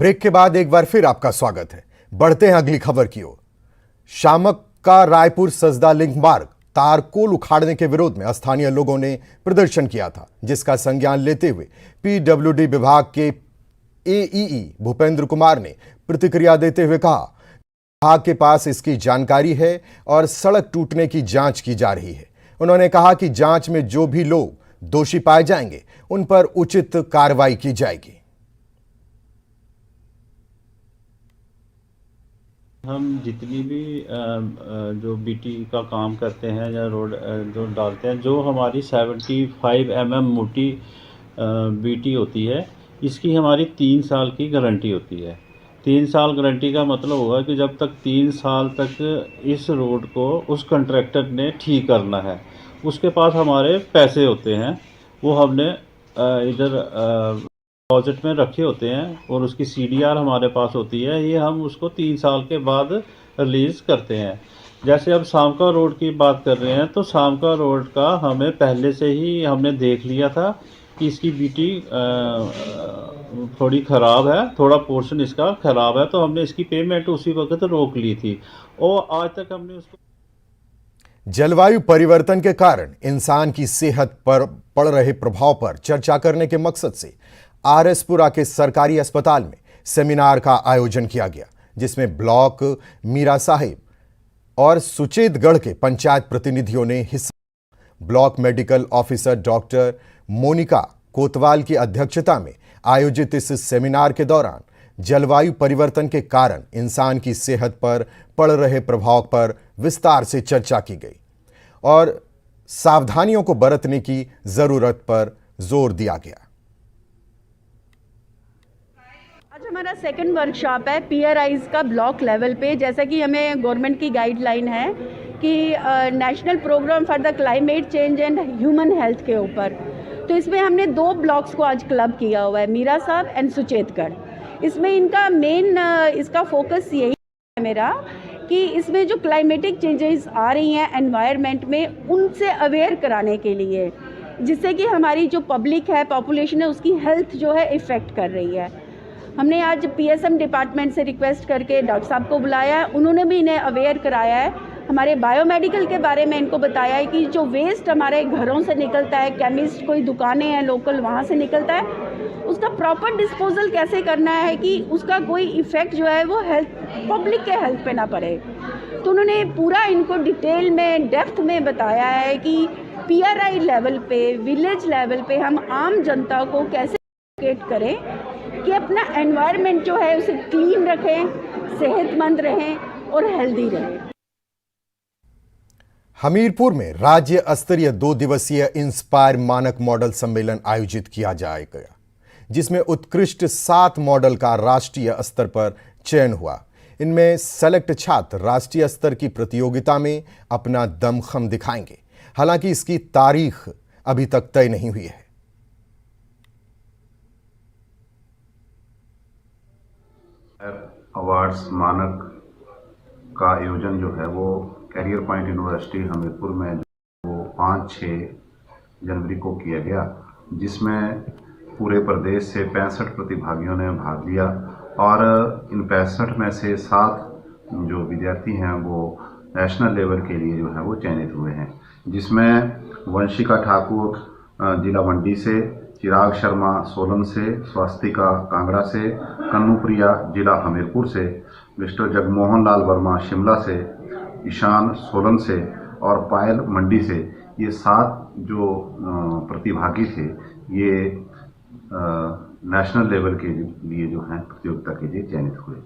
Break के बाद एक बार फिर आपका स्वागत है। बढ़ते हैं अगली खबर की ओर। शामक का रायपुर सजदा लिंक मार्ग तारकोल उखाड़ने के विरोध में स्थानीय लोगों ने प्रदर्शन किया था, जिसका संज्ञान लेते हुए पीडब्ल्यूडी विभाग के एईई भूपेंद्र कुमार ने प्रतिक्रिया देते हुए कहा, विभाग के पास इसकी जानकारी है और सड़क टूटने की जांच की जा रही है। उन्होंने कहा कि जांच में जो भी लोग दोषी पाए जाएंगे उन पर उचित कार्रवाई की जाएगी। हम जितनी भी जो बीटी का काम करते हैं या रोड जो डालते हैं, जो हमारी 75 mm मोटी बीटी होती है, इसकी हमारी 3 साल की गारंटी होती है। 3 साल गारंटी का मतलब होगा कि जब तक 3 साल तक इस रोड को उस कॉन्ट्रैक्टर ने ठीक करना है, उसके पास हमारे पैसे होते हैं, वो हमने इधर डिपॉजिट में रखे होते हैं और उसकी सीडीआर हमारे पास होती है। ये हम उसको 3 साल के बाद रिलीज़ करते हैं। जैसे अब शामका रोड की बात कर रहे हैं, तो शामका रोड का हमें पहले से ही हमने देख लिया था कि इसकी बीटी थोड़ी ख़राब है, थोड़ा पोर्शन इसका ख़राब है, तो हमने इसकी पेमेंट उसी वक्त रोक ली थी और आज तक हमने उसको। जलवायु परिवर्तन के कारण इंसान की सेहत पर पड़ रहे प्रभाव पर चर्चा करने के मकसद से आरएसपुरा के सरकारी अस्पताल में सेमिनार का आयोजन किया गया, जिसमें ब्लॉक मीरा साहिब और सुचेतगढ़ के पंचायत प्रतिनिधियों ने हिस्सा। Block medical officer doctor Monika Kotwal की अध्यक्षता में आयोजित इस सेमिनार के दौरान जलवायु परिवर्तन के कारण इंसान की सेहत पर पड़ रहे प्रभाव पर विस्तार से चर्चा की गई और सावधानियों को बरतने की जरूरत पर जोर दिया गया। आज हमारा सेकंड वर्कशॉप है पीआरआईज का ब्लॉक लेवल पे। जैसा कि हमें गवर्नमेंट की गाइडलाइन है कि national programme for the climate change and human health के ऊपर, तो इसमें हमने 2 ब्लॉक्स को आज क्लब किया हुआ है, मीरा साहब एंड सुचेतगढ़। इसमें इनका मेन इसका फोकस यही है मेरा कि इसमें जो क्लाइमेटिक चेंजेस आ रही हैं एनवायरनमेंट में, उनसे अवेयर कराने के लिए, जिससे कि हमारी जो पब्लिक है, पॉपुलेशन है, उसकी हेल्थ जो है इफ़ेक्ट कर रही है। हमने आज पीएसएम डिपार्टमेंट से रिक्वेस्ट करके डॉक्टर साहब को बुलाया है, उन्होंने भी इन्हें अवेयर कराया है। हमारे बायोमेडिकल के बारे में इनको बताया है कि जो वेस्ट हमारे घरों से निकलता है, केमिस्ट कोई दुकानें हैं लोकल, वहाँ से निकलता है, उसका प्रॉपर डिस्पोजल कैसे करना है कि उसका कोई इफ़ेक्ट जो है वो हेल्थ, पब्लिक के हेल्थ पे ना पड़े। तो उन्होंने पूरा इनको डिटेल में, डेप्थ में बताया है कि पीआरआई लेवल पे, विलेज लेवल पे हम आम जनता को कैसे एजुकेट करें कि अपना एनवायरनमेंट जो है उसे क्लीन रखें, सेहतमंद रहें और हेल्दी रहें। हमीरपुर में राज्य स्तरीय 2 दिवसीय इंस्पायर मानक मॉडल सम्मेलन आयोजित किया जाएगा, जिसमें उत्कृष्ट 7 मॉडल का राष्ट्रीय स्तर पर चयन हुआ। इनमें सेलेक्ट छात्र राष्ट्रीय स्तर की प्रतियोगिता में अपना दमखम दिखाएंगे। हालांकि इसकी तारीख अभी तक तय नहीं हुई है। अवार्ड्स मानक का आयोजन जो है वो कैरियर पॉइंट यूनिवर्सिटी हमीरपुर में वो 5-6 जनवरी को किया गया, जिसमें पूरे प्रदेश से 65 प्रतिभागियों ने भाग लिया और इन 65 में से 7 जो विद्यार्थी हैं वो नेशनल लेवल के लिए जो है वो चयनित हुए हैं, जिसमें वंशिका ठाकुर जिला मंडी से, चिराग शर्मा सोलन से, स्वास्तिका कांगड़ा से, कन्नूप्रिया जिला हमीरपुर से, मिस्टर जगमोहन लाल वर्मा शिमला से, ईशान सोलन से और पायल मंडी से, ये 7 जो प्रतिभागी थे ये नेशनल लेवल के लिए जो हैं प्रतियोगिता के लिए चयनित हुए।